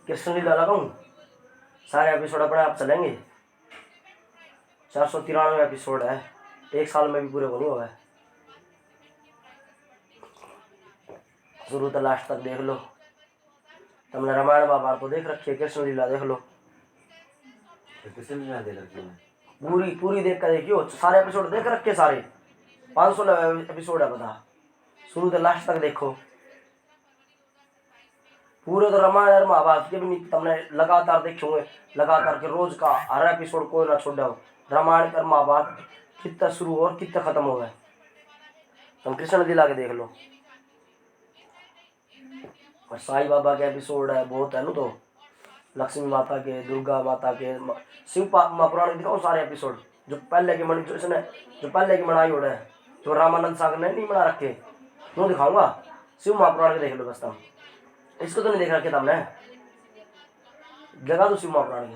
कृष्ण लीला लगाऊं, सारे एपिसोड अपने आप चलेंगे। 493 एपिसोड है, 1 साल में भी पूरे को नहीं हुआ है। शुरू तो लास्ट तक देख लो। तुमने रामायण महाभारत तो देख रखी है, कृष्ण लीला देख लो। कृष्ण लीला देख रखी है पूरी देख कर देखियो, सारे एपिसोड देख रखे, सारे 500 एपिसोड है बता। शुरू से लास्ट तक देखो पूरे। तो रामायण और महाभारत के भी नहीं तुमने लगातार देखे हुए, लगातार के रोज का हर एपिसोड कोई ना छोड़ दो। रामायण और महाभारत कितना शुरू और कितना खत्म हो गए, तुम कृष्ण लीला के देख लो। और साईं बाबा के एपिसोड है बहुत है ना, तो लक्ष्मी माता के, दुर्गा माता के, शिव महापुराण के दिखाओ सारे एपिसोड। जो पहले के मणि, जो इसने जो पहले की बनाई ओढ़ है, जो रामानंद सागर ने नहीं बना रखे, वो दिखाऊंगा। शिव महापुराण के देख लो बस तुम, इसको तो नहीं देख रखे तुमने। जगा दो शिव महापुराण के,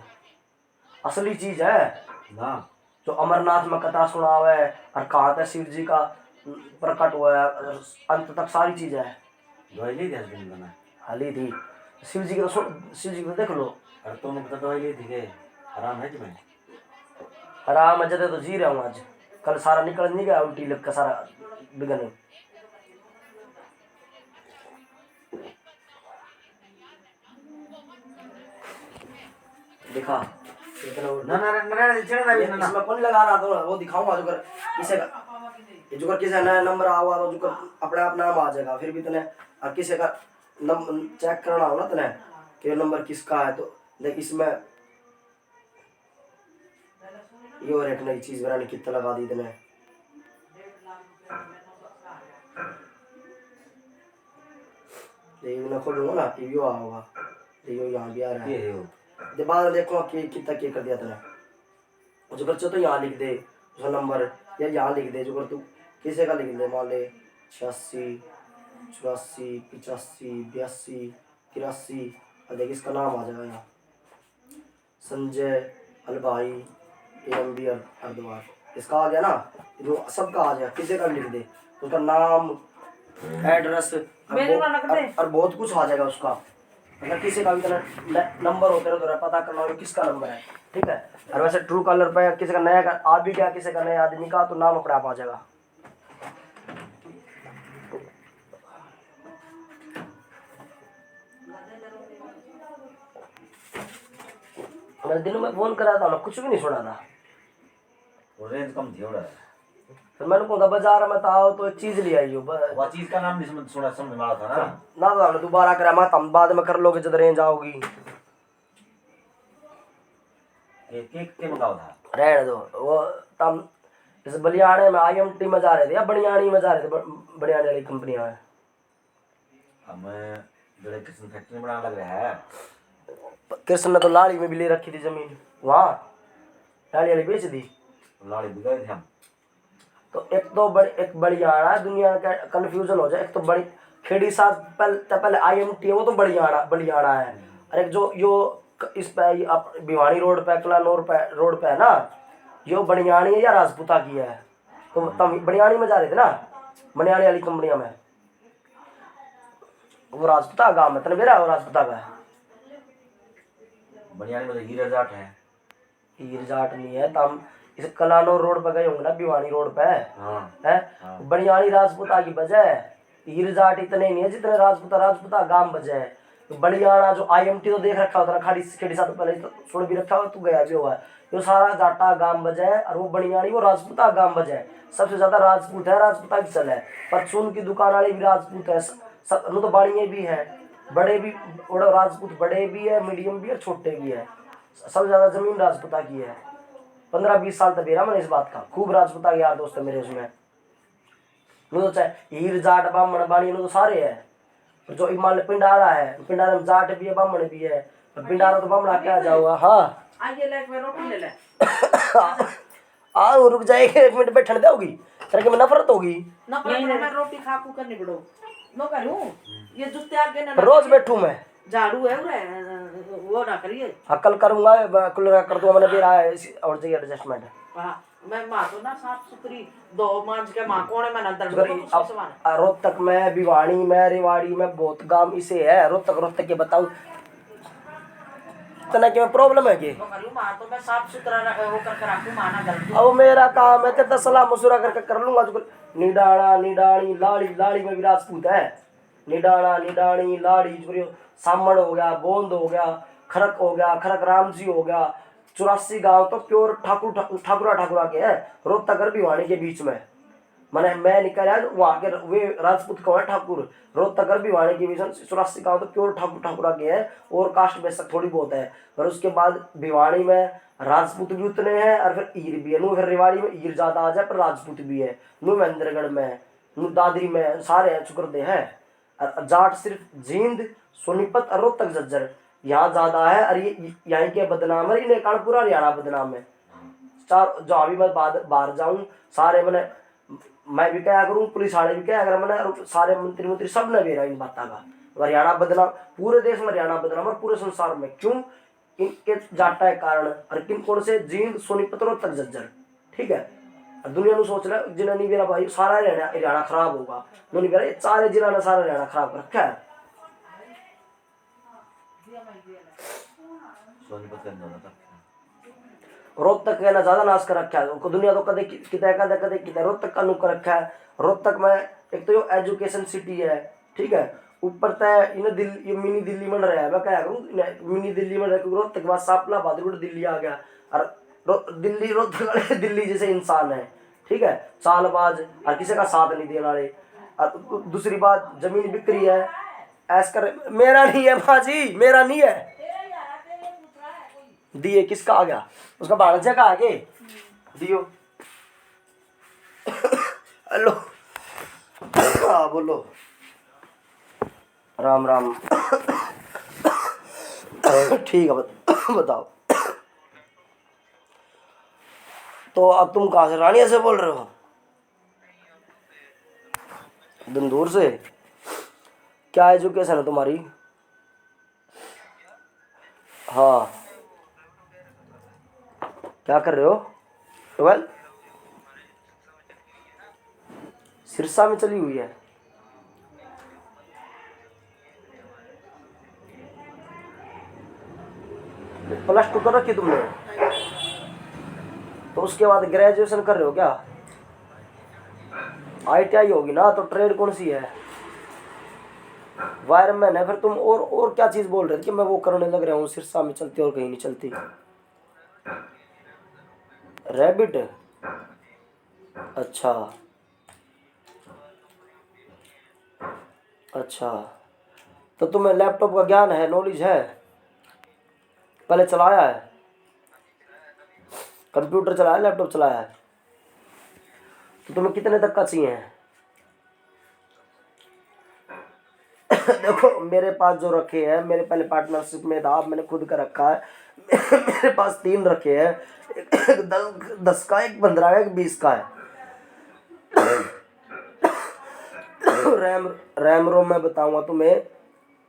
असली चीज है ना। जो अमरनाथ में कथा सुनावे और कहा था शिव जी का प्रकट हुआ है, अंत तक सारी चीज है। दवाई ली थी हाली थी शिव जी की, तो शिव जी को देख लो। अरे तुमने पता दवाई ली थी के आराम है तुम्हें? आराम जदे तो जी रहा हूँ आज, कल सारा निकल नहीं गया, उल्टी लग का सारा बिगन। दिखा इसमें कौन लगा रहा था, वो दिखाऊंगा। जो कर किसी का, जो कर किसी नया नंबर आवा तो जो कर अपने आप नाम आ जाएगा। फिर भी तने किसी का चेक करना हो ना तने कि नंबर किसका है, तो देख इसमें ये और एक नई चीज बनाने कितना लगा दी तने। ये ना खोलूंगा ना, ये आ होगा, ये यहाँ भी आ रहा है। बाद देखो कि कितना क्या कर दिया तूने। जो कर तो यहाँ लिख दे उसका नंबर, या यहाँ लिख दे। जो कर तू किसी का लिख दे, मान ले 86 84 85 82 83, और देख इसका नाम आ जाएगा यहाँ, संजय अलभाई AMB हरिद्वार। इसका आ गया ना, जो सबका आ जाएगा। किसी का भी लिख दे, उसका नाम, एड्रेस और बहुत कुछ आ जाएगा उसका। अगर किसी का भी नंबर होता है तो पता करना हो किसका नंबर है, ठीक है। और वैसे ट्रू कॉलर पे किसी का नया आ भी गया, किसी का नया आदमी का, तो नाम अपने आप आ जाएगा। मैं दिनों में फोन करा था, कुछ भी नहीं सुना था, रेंज कम थी और फिर मैंने कहा बाजार में आओ तो एक चीज ले आई हो। वो चीज का नाम नहीं सुना, समझ में आ रहा था ना ना दोबारा करा मैं, तुम बाद में कर लोगे जब रेंज आओगी। ये केक के मंगाओ था, रहने दो वो। तम इस बलियाने में IMT में जा रहे थे या बनियानी में जा रहे थे, बनियानी वाली कंपनियां है। हमें बड़े कृष्ण फैक्ट्री बना लग रहा है। कृष्ण ने तो लाड़ी में भी ले रखी थी जमीन, वहाँ लाड़ी वाली बेच दी। लाड़ी भी गए थे हम। तो एक तो एक बड़ियाना है, दुनिया का कंफ्यूजन हो जाए। एक तो बड़ी खेड़ी साथ पहले IMT है, वो तो बड़ियाना है। और एक जो यो इस पे भिवानी रोड पे, कलानौर पे रोड पे है ना, यो बनियानी है या राजपूता की है। तो तब बनियानी में जा रहे थे ना, बनियानी वाली कंपनियां में। वो राजपूता गांव में तने बेरा, वो राजपूता का है। बनियानी में तो हीरा जाट है। हीर जाट नहीं है, तम इस कलानौर रोड पे गए होंगे ना, भिवानी रोड पे है। बनियानी राजपूता की वजह है, हीर जाट इतने नहीं है जितने राजपूता गांव बजे है। तो बलियाना जो IMT तो देख रखा होता ना, खाड़ी खेड़ी साथ पहले तो सुन भी रखा हो, तू गया भी हुआ है। जो सारा जाटा गांव बजे है, और वो बनियानी वो राजपूता गांव बजे है। सबसे ज्यादा राजपूत है, राजपूता की चल है। परचून की दुकान वाले भी राजपूत है, सब तो बाड़िये भी है, बड़े भी राजपूत, बड़े भी है, मीडियम भी है, छोटे भी है। सबसे ज्यादा जमीन राजपूता की है। 15-20 साल तक बेरा मैंने इस बात का, खूब राजपूता के यार दोस्त है मेरे उसमें। तो चाहे हीर जाट बामण बाणी तो सारे है। जो हिमालय पिंडारा है, पिंडारा में जाट भी है, बामण भी है। पिंडारा तो बामणा क्या जाओगा। हाँ आओ रुक जाएगी, 1 मिनट बैठने दोगी, तेरे में नफरत होगी। मैं रोटी खाकू करनी पड़ो नो करूं, ये जूते आगे ना रोज बैठू मैं, झाड़ू है वो ना करिए। कल करूंगा, कुल कर दूंगा मैंने, बेरा और चाहिए एडजस्टमेंट। हाँ मैं मां तो ना साफ सुथरी दो मांझ के मां कोने में अंदर रोहतक में, भिवानी में, रेवाड़ी में बहुत गांव इसे है। रोहतक के बताऊं इतना क्या प्रॉब्लम है कि नो करूँ मार तो मैं साफ सुथरा वो करके रखूँ माना गलती अब मेरा काम है तेरे सलाह मशुरा करके कर लूंगा तो निडाणा निडाणी लाड़ी लाड़ी में भी राजपूत है निडाणा निडाणी लाड़ी जो सामड़ हो गया बोंद हो गया खरक हो गया खरक राम जी हो गया 84 गांव तो प्योर ठाकुरा ठाकुरा के है रोहतक और भिवानी के बीच में मैंने मैं निकल आया वहाँ के वे राजपूत कौन है ठाकुर रोहतक और भिवानी के बीच में 84 गांव तो प्योर ठाकुरा के हैं और कास्ट बेशक थोड़ी बहुत है पर उसके बाद भिवानी में राजपूत भी उतने हैं और फिर ईर भी है नू फिर रेवाड़ी में ईर ज्यादा आ जाए पर राजपूत भी है नू महेंद्रगढ़ में नू दादरी में सारे हैं चुकरदे हैं और जाट सिर्फ जींद सोनीपत और रोहतक झज्जर यहाँ ज्यादा है और ये यहाँ के बदनाम है इन्हें कारण पूरा हरियाणा बदनाम है चार जहाँ भी मैं बाहर जाऊँ सारे मैंने मैं भी क्या करूँ पुलिस वाले भी क्या अगर मैंने सारे मंत्री मंत्री सब ने मेरा इन बातों का हरियाणा बदनाम पूरे देश में हरियाणा बदनाम और पूरे संसार में क्यों इनके जाटा के कारण और किन कौन से जींद सोनीपत रोहतक झज्जर ठीक है दुनिया में सोच रहा है जिन्हें नहीं मेरा भाई सारा हरियाणा खराब होगा नहीं मेरा सारे जिला ने सारा हरियाणा खराब कर रखा है सोनीपत के अंदर था रोहतक का ना ज्यादा नाश कर रखा है दुनिया तो कदे कितने रोहतक का नुक रखा है रोहतक में एक तो जो एजुकेशन सिटी है ठीक है ऊपर तय इन्हें दिल्ली मिनी दिल्ली में रहा है मैं क्या करूँ मिनी दिल्ली में रह रोहतक के बाद सापला भादरपुर दिल्ली आ गया और दिल्ली रोहतक वाले दिल्ली जैसे इंसान है ठीक है चालबाज और किसी का साथ नहीं देने वाले और दूसरी बात जमीन बिक्री है ऐस कर मेरा नहीं है भाजी मेरा नहीं है दिए किसका आ गया उसका भाणजा का आगे दियो हेलो हाँ बोलो राम राम ठीक है बताओ तो अब तुम कहाँ से रानिया से बोल रहे हो दंदूर से क्या एजुकेशन है तुम्हारी हाँ क्या कर रहे हो 12 सिरसा में चली हुई है +2 कर रखी तुमने तो उसके बाद ग्रेजुएशन कर रहे हो क्या ITI होगी ना तो ट्रेड कौन सी है वायरमैन है फिर तुम और क्या चीज बोल रहे थे कि मैं वो करने लग रहा हूँ सिरसा में चलती और कहीं नहीं चलती रैबिट अच्छा अच्छा तो तुम्हें लैपटॉप का ज्ञान है नॉलेज है पहले चलाया है कंप्यूटर चलाया लैपटॉप चलाया है तो तुम्हें कितने तक का चाहिए देखो मेरे पास जो रखे हैं मेरे पहले पार्टनरशिप में था अब मैंने खुद का रखा है मेरे पास 3 रखे हैं एक 10 का एक 15 का एक 20 का है रैम रोम मैं बताऊंगा तुम्हें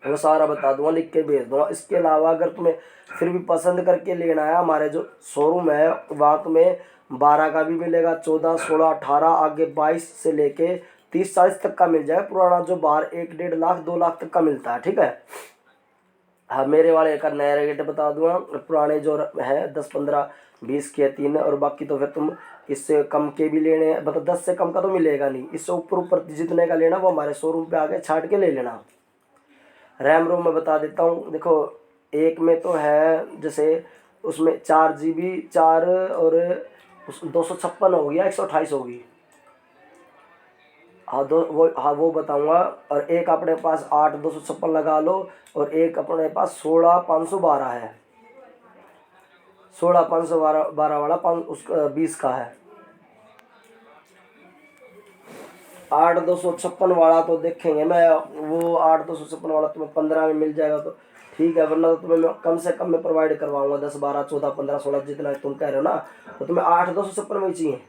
वो सारा बता दूंगा लिख के भेज दूंगा इसके अलावा अगर तुम्हें फिर भी पसंद करके लेना है हमारे जो शोरूम है वहाँ तुम्हें 12 का भी मिलेगा 14 16 18 आगे 22 से लेके 30 40 तक का मिल जाएगा पुराना जो बाहर 1-1.5 लाख 2 लाख तक का मिलता है ठीक है हाँ मेरे वाले का नया रेट बता दूंगा पुराने जो है 10 15 20 के 3 और बाकी तो फिर तुम इससे कम के भी लेने मतलब 10 से कम का तो मिलेगा नहीं इससे ऊपर जितने का लेना वो हमारे शोरूम पे आके छाट के ले लेना रैम रोम मैं बता देता हूँ देखो एक में तो है जैसे उसमें 4 GB 4 और 256 हो गया 128 होगी हाँ वो बताऊंगा और एक अपने पास 8 256 लगा लो और एक अपने पास 16 512 है 16 512 वाला 20 का है 8 256 वाला तो देखेंगे मैं वो 8 256 वाला तुम्हें 15 में मिल जाएगा तो ठीक है वरना तो तुम्हें मैं कम से कम में प्रोवाइड करवाऊंगा 10 12 14 15 16 जितना तुम कह रहे हो ना तो तुम्हें 8 256 में ही चाहिए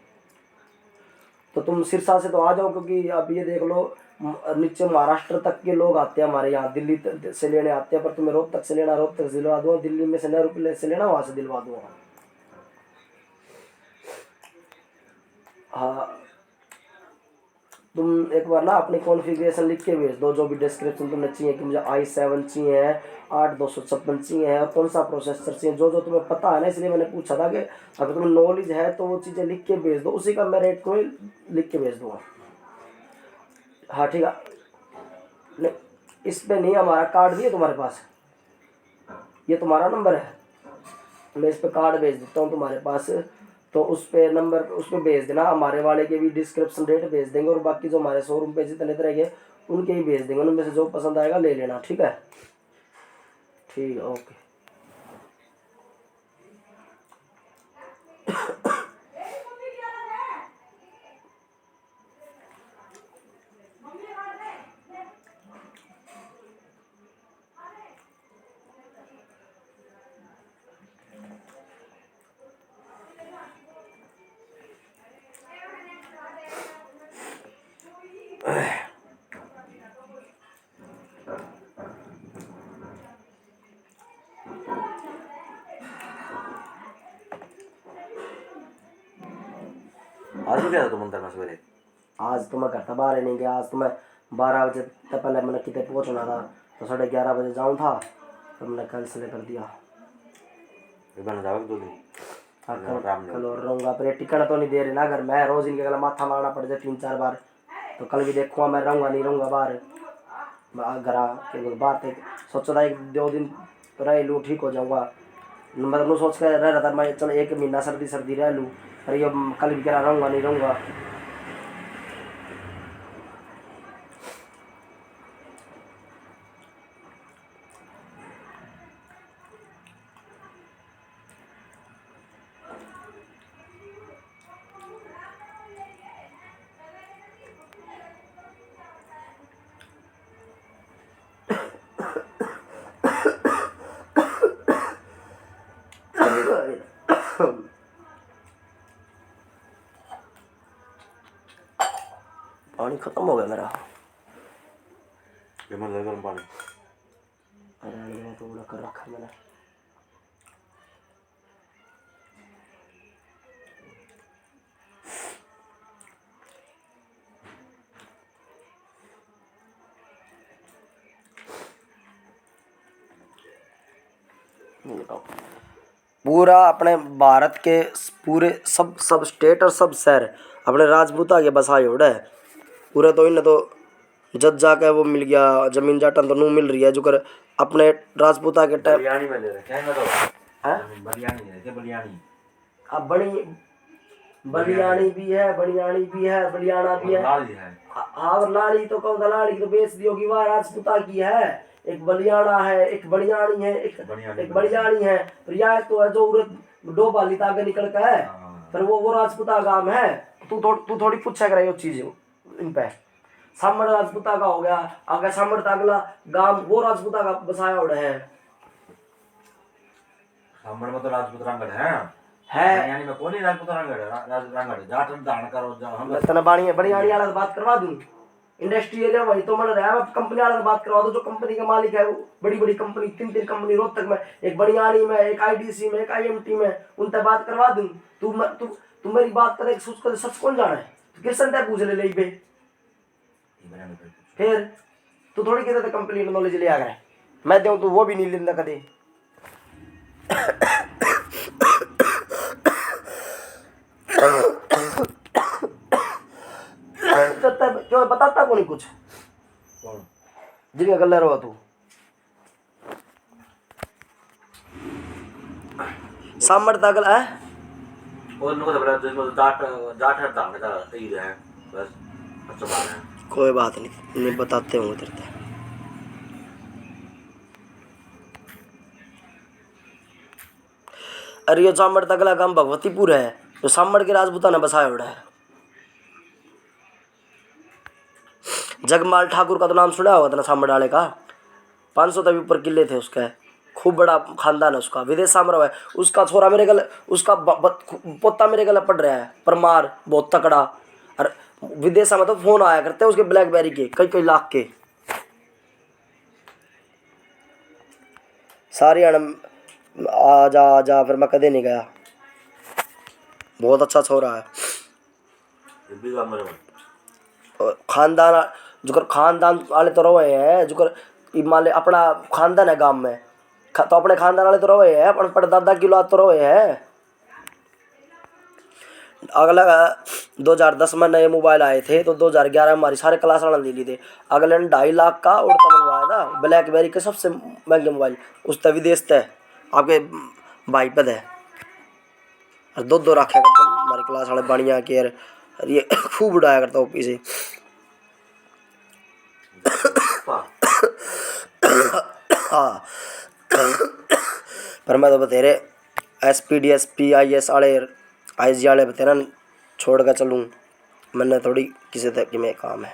तो तुम सिरसा से तो आ जाओ क्योंकि अब ये देख लो नीचे महाराष्ट्र तक के लोग आते हैं हमारे यहाँ दिल्ली से लेने आते हैं पर तुम्हें रोहतक से लेना रोहतक से दिलवा दूंगा दिल्ली में से नए रुपये से लेना वहाँ से दिलवा दूंगा हाँ तुम एक बार ना अपनी कॉन्फ़िगरेशन लिख के भेज दो, जो भी डिस्क्रिप्शन तुम्हें चाहिए कि मुझे i7 चाहिए है, 8256 चाहिए है, और कौन सा प्रोसेसर चाहिए, जो जो तुम्हें पता है ना, इसलिए मैंने पूछा था कि अगर तुम्हें नॉलेज है तो वो चीज़ें लिख के भेज दो, उसी का मैं रेट तुम्हें लिख के भेज दूँगा। हाँ ठीक है। नहीं, इस पे नहीं, हमारा कार्ड भी है तुम्हारे पास, ये तुम्हारा नंबर है, मैं इस पे कार्ड भेज देता हूँ तुम्हारे पास, तो उस पे नंबर उस पे भेज देना, हमारे वाले के भी डिस्क्रिप्शन रेट भेज देंगे, और बाकी जो हमारे शोरूम पे जितने तरह के उनके ही भेज देंगे, उनमें से जो पसंद आएगा ले लेना। ठीक है, ठीक है, ओके। आज भी गया था तुम अंदर में सवेरे? आज तो मैं घर था, बाहर नहीं गया, आज तो मैं 12 बजे तक पहले मैंने कितने पहुँचना था, तो 11:30 बजे जाऊँ था, तो मैंने कैंसिल कर दिया। फिर बन जाओगे 2 दिन? हाँ, कल और रहूँगा, पर ये टिकट तो नहीं दे रहे ना घर में, रोज़ इनके गला माथा मारना पड़ जाए 3-4 बार, तो कल भी देखूँगा मैं रहूँगा नहीं रहूँगा बाहर, घर के बात है, सोचा था 1-2 दिन रह लूँ ठीक हो जाऊँगा, मतलब सोच कर रह रहा था मैं, चलो 1 महीना सर्दी सर्दी रह लूँ, पर ये कल भी कह रहा रहूँगा नहीं रहूँगा। पानी खत्म हो गया मेरा। गर्म पानी अरे तो उड़ा कर रखा मैंने। पूरा अपने भारत के पूरे सब स्टेट और सब शहर अपने राजपूता के बसाए उड़े है पूरे, तो इन्हें तो जज्जा का वो मिल गया जमीन जाटन तो नू मिल रही है, जो कर अपने राजपूता के टाइम बलियानी में ले रखे हैं तो हैं। बलियानी ले रखे, बलियानी अब बलियानी भी है, बनियानी भी है, बलियाना भी है। लाड़ी है। हाँ, और लाड़ी तो कहूँ लाड़ी तो बेच दी होगी, वह राजपूता की है, एक बलियाना है, एक बनियानी है, एक बलियानी है, पर यह तो है जो उर्द डो बाली आगे निकल के है, पर वो राजपूता गांव है। तू थोड़ी पूछा करे ये चीज इन पे। सामर राजपूता का हो गया, आगे सामर अगला गांव वो राजपूता का बसाया उड़ा है। सामर में तो राजपूत रंगड़ है बनियानी में कौन ही राजपूत रंगड़ है, रंगड़ जाट दान करो जा हम तना बनियानी वाला से बात करवा दूं, इंडस्ट्री एरिया वही तो मन रहा है, कंपनी वाला से बात करवा दो, जो कंपनी का मालिक है वो बड़ी बड़ी कंपनी 3 कंपनी रोहतक में, एक बनियानी में, एक आईडीसी में, एक आईएमटी में, उनसे बात करवा दूं। तू मेरी बात करे सच कौन जाना है, किसन तय पूछ ले पे, फिर तू थोड़ी कहते कंपनी नॉलेज ले आ गया मैं दूं, तू वो भी नहीं लेना कदे। क्यों बताता को नहीं कुछ जिनका कलर हुआ तू सामर तगल है और लोग तो बड़ा जो जाट जाट है दान का तीर है बस अच्छा बात है। कोई बात नहीं बताते होंगे तेरे को। अरे ये सामर तगला काम भगवतीपुर है, जो सामर के राजपूता ने बसाया उड़ा है। जगमाल ठाकुर का तो नाम सुना होगा ना, सामर डाले का 500 तक ऊपर किले थे उसके, खूब बड़ा खानदान है उसका, विदेश सामर है उसका छोरा मेरे गले, उसका पोता मेरे गले पड़ रहा है परमार, बहुत तकड़ा। और विदेश में तो फोन आया करते हैं उसके ब्लैकबेरी के कई लाख के सारी आ जा, फिर मैं कदे नहीं गया, बहुत अच्छा छोरा है। खानदान जो खानदान वाले तो रहे हैं जो मान ले अपना खानदान है गांव में तो अपने खानदान वाले तो रहे हैं अपन परदादा की औलाद तो रहे हैं। अगला 2010 में नए मोबाइल आए थे तो 2011 में हमारी सारे क्लास वाला ले लिए थे। अगले ने 2.5 लाख का उड़ता मंगवाया था ब्लैकबेरी के सबसे महंगे मोबाइल उस तक विदेश थे आपके भाई पद है और दो रखा करता हमारे क्लास वाले बढ़िया के यार ये खूब उड़ाया करता ओपी से। हाँ पर मैं तो बतेरे SPD SP IS वाले ISG वाले बतेरा छोड़ कर चलूँ मैंने थोड़ी किसी तक में काम है।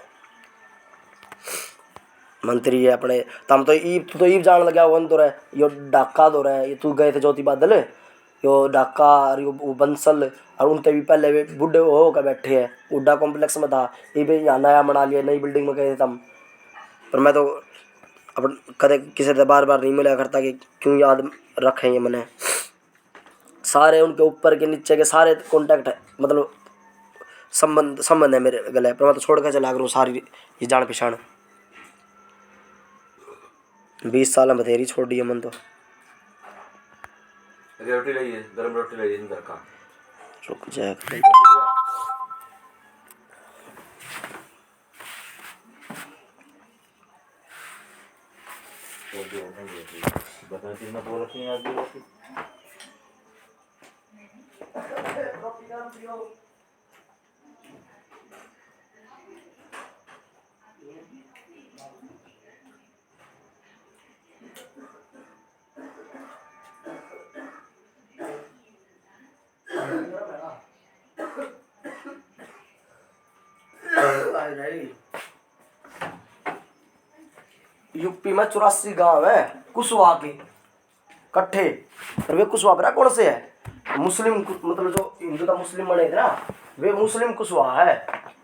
मंत्री है अपने तम तो ईब जान लगा वन तो रहे यो डाका दो रहे ये तू गए थे ज्योति बादल यो डाका और यो वो बंसल और उनते भी पहले वे बुढ़े हो कर बैठे हैं उड्डा कॉम्प्लेक्स में था ये भी यहाँ नया बना लिया नई बिल्डिंग में गए थे तम। पर मैं तो अपन कदे किसी से बार बार नहीं मिला करता कि क्यों याद रखेंगे मैंने सारे उनके ऊपर के नीचे के सारे कॉन्टैक्ट है मतलब संबंध है मेरे गले पर मैं तो छोड़ कर चला करूँ सारी ये जान पहचान 20 साल में बतेरी छोड़ दी है मन तो। रोटी लाइए गरम रोटी लाइए इधर का रुक जाए बता कितना बोल रखी है आज रोटी यूपी में 84 गांव है कुशवाहा के कट्ठे और वे कुशवाहा पर कौन से है मुस्लिम मतलब जो हिंदू का मुस्लिम बने थे ना वे मुस्लिम कुशवाहा है।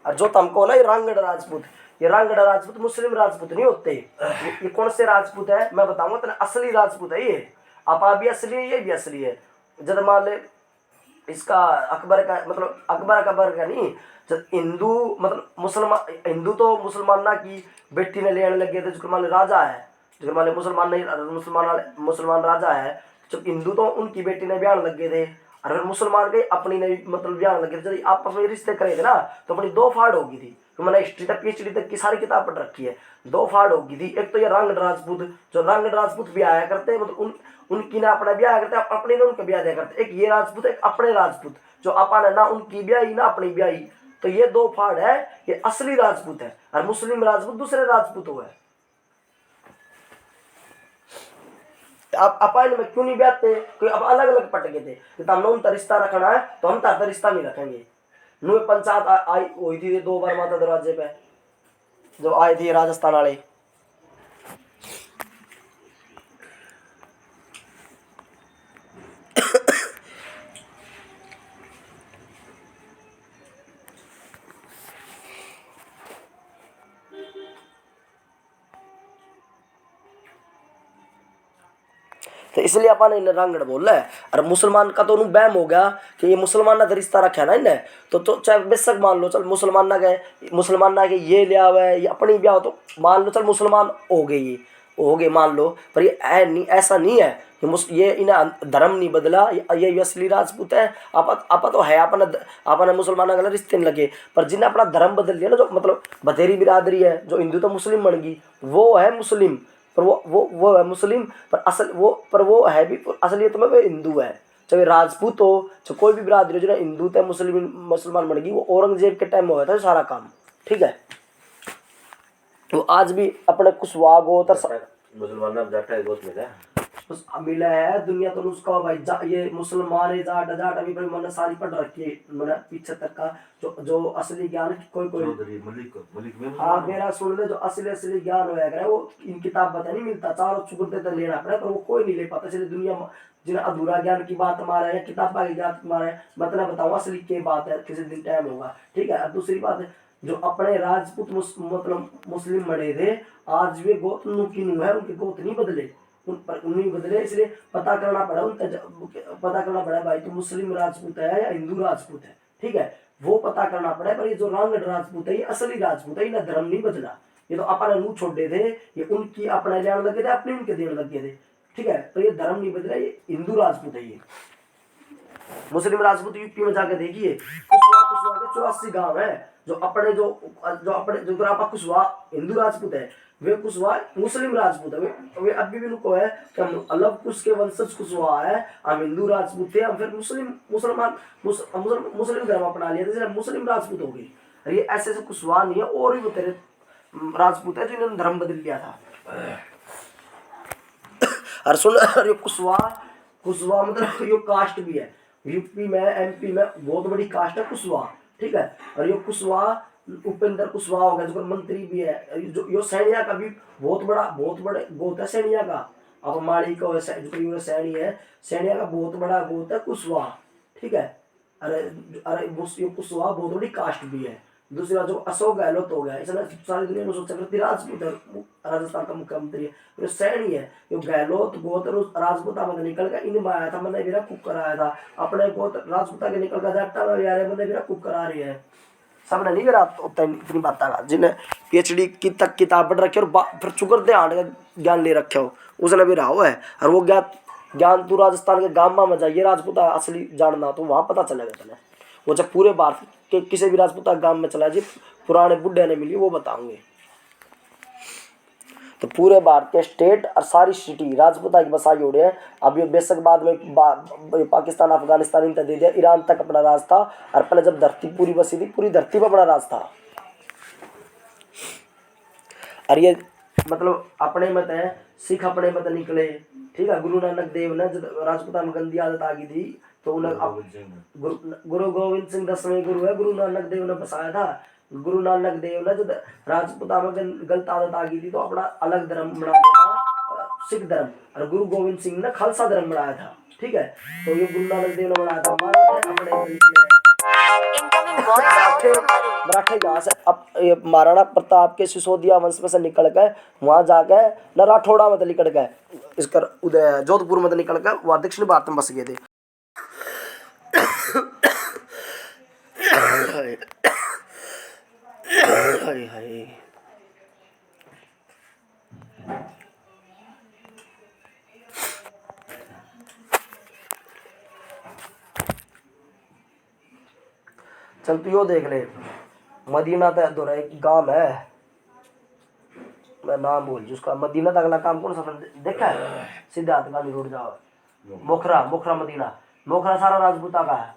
और जो तुमको ना ये रांगड़ राजपूत ये रांगड़ राजपूत मुस्लिम राजपूत नहीं होते ये कौन से राजपूत है मैं बताऊंगा तेरे असली राजपूत है ये आपा भी असली है ये भी असली है। जब मान ले इसका अकबर का मतलब अकबर का नहीं जब हिंदू मतलब मुसलमान हिंदू तो मुसलमान ना की बेटी ने लेने लगे थे जो मान राजा है जो मान मुसलमान नहीं मुसलमान राजा है जब हिंदू तो उनकी बेटी ने ब्याह लग गए थे और फिर मुसलमान के अपनी ने मतलब ब्याह लग गए थे जब आपस में रिश्ते करे थे ना तो अपनी 2 फाड़ होगी थी तो मैंने हिस्ट्री तक PhD तक की सारी किताब पढ़ रखी है 2 फाड़ होगी थी। एक तो ये रंग राजपूत जो रंग राजपूत भी आया करते मतलब उनकी ना अपना ब्याह करते अपने ने उनका ब्याह दिया करते एक ये राजपूत एक अपने राजपूत जो अपा ने ना उनकी ब्याही ना अपनी ब्याही तो ये 2 फाड़ है ये असली राजपूत है और मुस्लिम राजपूत दूसरे राजपूत हुए। आप अपन में क्यों नहीं ब्याहते कोई अब अलग अलग पट गए थे कि हमने उनका रिश्ता रखना है तो हम तार रिश्ता नहीं रखेंगे। नु पंचायत आई हुई थी 2 बार माता दरवाजे पे जो आए थे राजस्थान वाले तो इसलिए अपन इन रंगड़ बोल रहा है। और मुसलमान का तो उन्हें बैम हो गया कि ये मुसलमान ना रिश्ता रखा ना इन्हें तो चाहे बेशक मान लो चल मुसलमान ना के ये लिया हुआ है ये अपनी ब्याह तो मान लो चल मुसलमान हो गए ये हो गए मान लो पर ये नहीं ऐसा नहीं है ये इन्हें धर्म नहीं बदला ये असली राजपूत है आप तो है अपन मुसलमान गलत रिश्ते नहीं लगे पर जिन्हें अपना धर्म बदल लिया ना जो मतलब बथेरी बिरादरी है जो हिंदू तो मुस्लिम बन गई वो है मुस्लिम पर वो है मुस्लिम पर वो है भी असलियत में वो हिंदू है चाहे राजपूत हो चाहे कोई भी बिरादरी हो जो हिंदू थे मुसलमान बन गई वो औरंगजेब के टाइम में हुआ था सारा काम ठीक है। वो आज भी अपने कुशवाहा गोत्र मुसलमान मिला है दुनिया तो उसका भाई ये मुसलमान है जाट जाट अभी भाई मैंने सारी पढ़ रखी है मैंने पीछे तक का जो असली ज्ञान कोई मलिक हाँ मेरा सुन ले जो असली ज्ञान होगा वो इन किताब बता नहीं मिलता चारों चुगते तो लेना पड़े पर वो कोई नहीं ले पाता इसलिए दुनिया जिन्हें अधूरा ज्ञान की बात मारे या किताब की ज्ञान मारे मतलब बताऊँ असली क्या बात है किसी दिन टाइम होगा ठीक है। और दूसरी बात है जो अपने राजपूत मतलब मुस्लिम बने थे आज वे गोत नुकिनु है उनके गोत नहीं बदले उन पर उन्हीं बदले इसलिए पता करना पड़ा भाई तो मुस्लिम राजपूत है या हिंदू राजपूत है ठीक है। वो पता करना पड़े। पर ये जो रांगड़ राजपूत है ये असली राजपूत है, इन्हें धर्म नहीं बदला। ये तो अपने मुंह छोड़े थे, ये उनकी अपने लेने लगे थे, अपने उनके देने लगे थे, ठीक है। पर ये धर्म नहीं बदला, ये हिंदू राजपूत है। ये मुस्लिम राजपूत यूपी में जाके देखिए, कुशवाहा कुशवाहा के 84 गांव है। जो अपने जो आपा कुशवाहा हिंदू राजपूत है, वे कुशवाहा मुस्लिम राजपूत है। वे अभी भी उनको है कि हम अलग कुश के वंशज कुशवाहा है, हम हिंदू राजपूत थे, हम फिर मुस्लिम धर्म अपना लिया था, इसलिए मुस्लिम राजपूत हो गई। और ये ऐसे कुशवाहा नहीं है, और भी बतेरे राजपूत है जिन्होंने धर्म बदल लिया था। और सुन, ये कुशवाहा मतलब ये कास्ट भी है। यूपी में एमपी में बहुत बड़ी कास्ट है कुशवाहा, ठीक है। और ये कुशवाहा उपेंद्र कुशवाहा हो गया जो मंत्री भी है। जो सैनिया का भी बहुत बड़े गोत है सैनिया का। अब माड़ी का जो सैनी है, सैनिया का बहुत बड़ा गोत है कुशवाहा, ठीक है। अरे अरे ये कुशवाहा बहुत बड़ी कास्ट भी है। दूसरा जो अशोक गहलोत हो गया, इसने सारी दुनिया में सोचा करती राजपूत है, राजस्थान का मुख्यमंत्री है, जो सैनी है। जो गहलोत गोत राजपूता में निकल गया, इनमें आया था, मैंने मेरा कुक कराया था। अपने गोत राजपूता के निकल गया जाटा में यार, मैंने मेरा कुक करा रही है। सबने नहीं करा इतनी बात का, जिन्हें PhD की तक किताब पढ़ रखी और फिर चुकर दे आने का ज्ञान ले रखे हो, उसने भी रहा हुआ है। और वो ज्ञान तू राजस्थान के गांव में जाइए, राजपूता असली जानना तो वहां पता चलेगा तुम्हें। वो जब पूरे भारत के किसी भी राजपूता गांव में चला जी, पुराने बुढ़े ने मिली वो बताऊंगे। तो पूरे भारत के स्टेट और सारी सिटी राजपूता की बसाई हो रही है। अब ये बेशक बाद में पाकिस्तान अफगानिस्तान इन तक दे दिया, ईरान तक अपना राज था। और पहले जब धरती पूरी बसी थी, पूरी धरती पर अपना राज था। और ये मतलब अपने मत है, सिख अपने मत निकले, ठीक है। गुरु नानक देव ने जब राजपूता में गंदी आदत आ गई थी, तो उन्हें गुरु गोविंद सिंह 10वें गुरु है, गुरु नानक देव ने बसाया था। गुरु नानक देव ने जब राजपूता में गलत आदत आ गई थी, तो अपना अलग धर्म बना दिया था, सिख धर्म। और गुरु गोविंद सिंह ने खालसा धर्म बनाया था, ठीक है। तो ये गुरु नानक देव ने बनाया था। मराठे यहाँ से अब महाराणा प्रताप के सिसोदिया वंश में से निकल गए, वहां जाके न राठौड़ा में निकल गए, इसका उदय जोधपुर में निकल गए, वहां दक्षिण भारत में बस गए थे। हाय हाय चल तू यो देख ले, मदीना तक दो एक गांव है, मैं नाम भूल जिसका, मदीना तक अगला काम कौन सा देखा है? सिद्धार्थ गांधी रोड जाओ, मोखरा मदीना, मोखरा सारा राजपूता का है।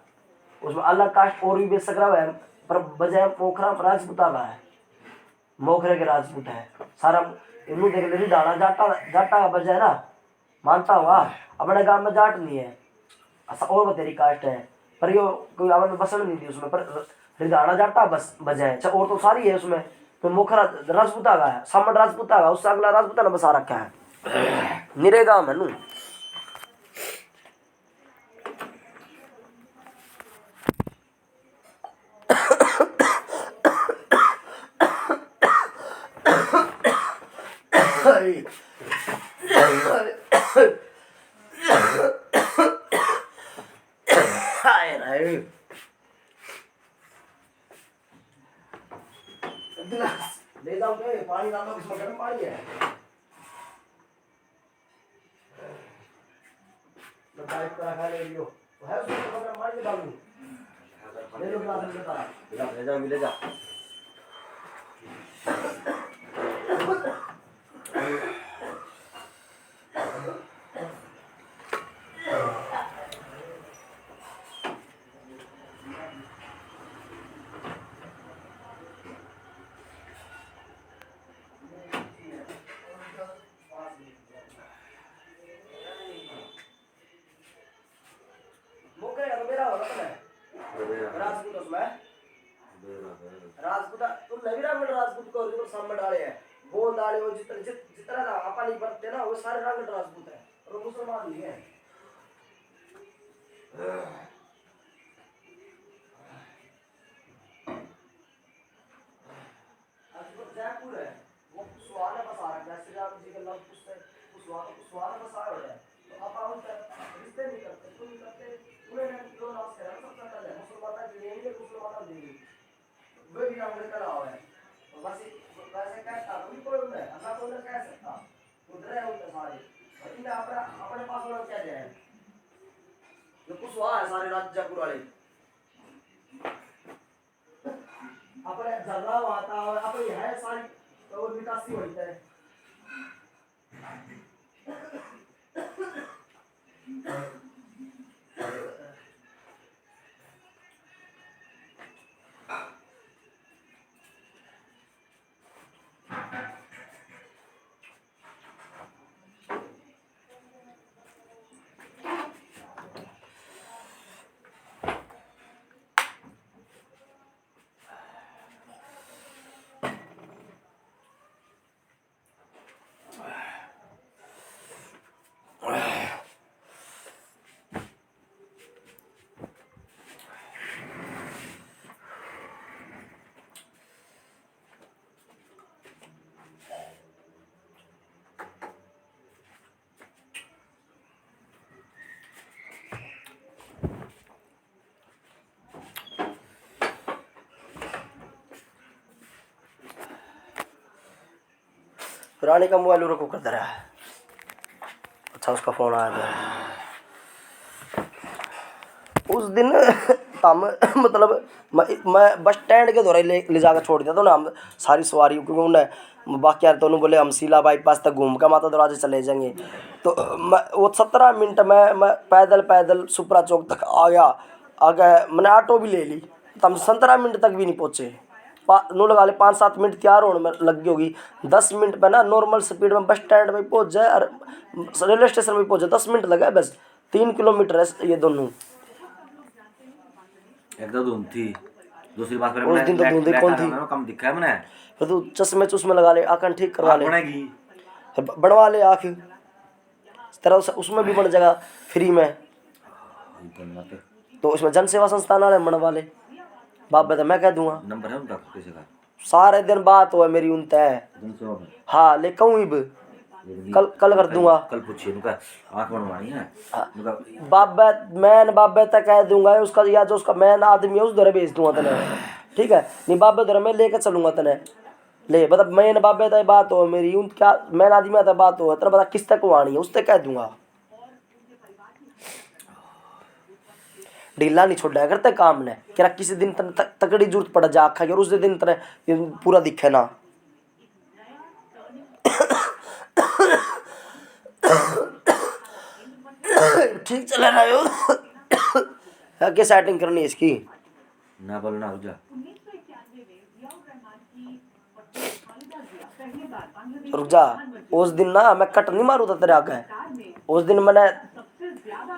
उसमें अलग कास्ट और भी बेच सक रहा है, पर बजाय मोखरा राजपूता का है, मोखरे के राजपूत है सारा। इनू देख ले, डाला जाटा का बजाय ना, मानता हुआ अपने गांव में जाट नहीं है, और बतेरी कास्ट है, पर यो कोई आवाज में बसन नहीं थी उसमें, पर हरियाणा जाटा बस बजाय और तो सारी है उसमें। तो मुखरा राजपूता का है, सामट राजपूता का, उससे अगला राजपूता ने बसा रखा है, निरे गांव है नू। ले जाओ के पानी डालो, इसमें गर्म पानी है, मैं पाइप करा खा ले लियो है, उसमें गर्म पानी डालूं, ले लो गिलास में बता, ले जा। राजपूत उसमें राजपूत तुम नहीं रंग राजपूत को जो सामने डाले हैं, वो डाले वो जितना ना अपन नहीं बनते ना, वो सारे रंग राजपूत है, और मुसलमान नहीं है। जयपुर है, वो कुशवाहा ने बसा रखा है, श्री राम जी के लव कुशवाहा ने बसाया हुआ है। तो अब हम रिश्ते नहीं करते, तुम करते पूरे ने जो नाश करा सबसे पहले मुसलमान ने मुसलमान उन्हें कह सकता उधर है उनके सारे इन्हें अपने पास उन्हें क्या जाए जो कुछ हुआ है सारे राज्यपुर वाले अपने जर्रा हुआ था अपनी है सारी तो निकासी होती है रानी का मोबाइल रखो कर दे रहा है अच्छा उसका फोन आया था उस दिन हम मतलब मैं बस स्टैंड के दौरान ले जाकर छोड़ दिया था ना हम सारी सवारी क्योंकि उन्हें बाकी यार दोनों बोले हम सीला बाईपास तक घूम कर माता दरवाजे चले जाएंगे तो वो 17 मिनट में मैं पैदल सुपरा चौक तक आ गया मैंने ऑटो भी ले ली तो हम 17 मिनट तक भी नहीं पहुँचे नू लगा ले 5-7 मिनट तैयार होने में लग गई होगी 10 मिनट पे ना नॉर्मल स्पीड में बस स्टैंड में पहुंच जाए और रेलवे स्टेशन में पहुंचे 10 मिनट लगा बस 3 किलोमीटर है ये दोनों एक तो धुंध थी दूसरी बात उस दिन तो धुंध कौन थी कम दिखा है मैंने फिर तू चश्मे लगा ले आंखें ठीक करवा ले बनेगी बनवा ले आँख तेरा उसमें भी बन जाएगा फ्री में तो उसमें जन सेवा संस्थान वाले बनवा ले बाप बेटा मैं कह दूंगा नंबर है उनका किसी का सारे दिन बात हुआ मेरी उनते हाँ ले कहूँ कल कर दूंगा कल पूछिए उनका आँख बनवानी है बाप बेटा कह दूंगा उसका या जो उसका मैन आदमी है उस दौरे भेज दूंगा तने ठीक है नहीं बाप बेटा मैं लेकर चलूंगा तने ले बता मैन बाप बेटा बात हो मेरी उन क्या मैन आदमी आता बात हो तेरा बता किस तक वाणी है उससे कह दूंगा ढीला नहीं छोड़ा करते काम ने क्या किसी दिन तकड़ी जरूरत पड़ जा आखा उस दिन तेरे पूरा दिखे ना ठीक चला रहा हो क्या सेटिंग करनी है इसकी ना बोलना हो जा रुक जा उस दिन ना मैं कट नहीं मारू था तेरे आगे उस दिन मैंने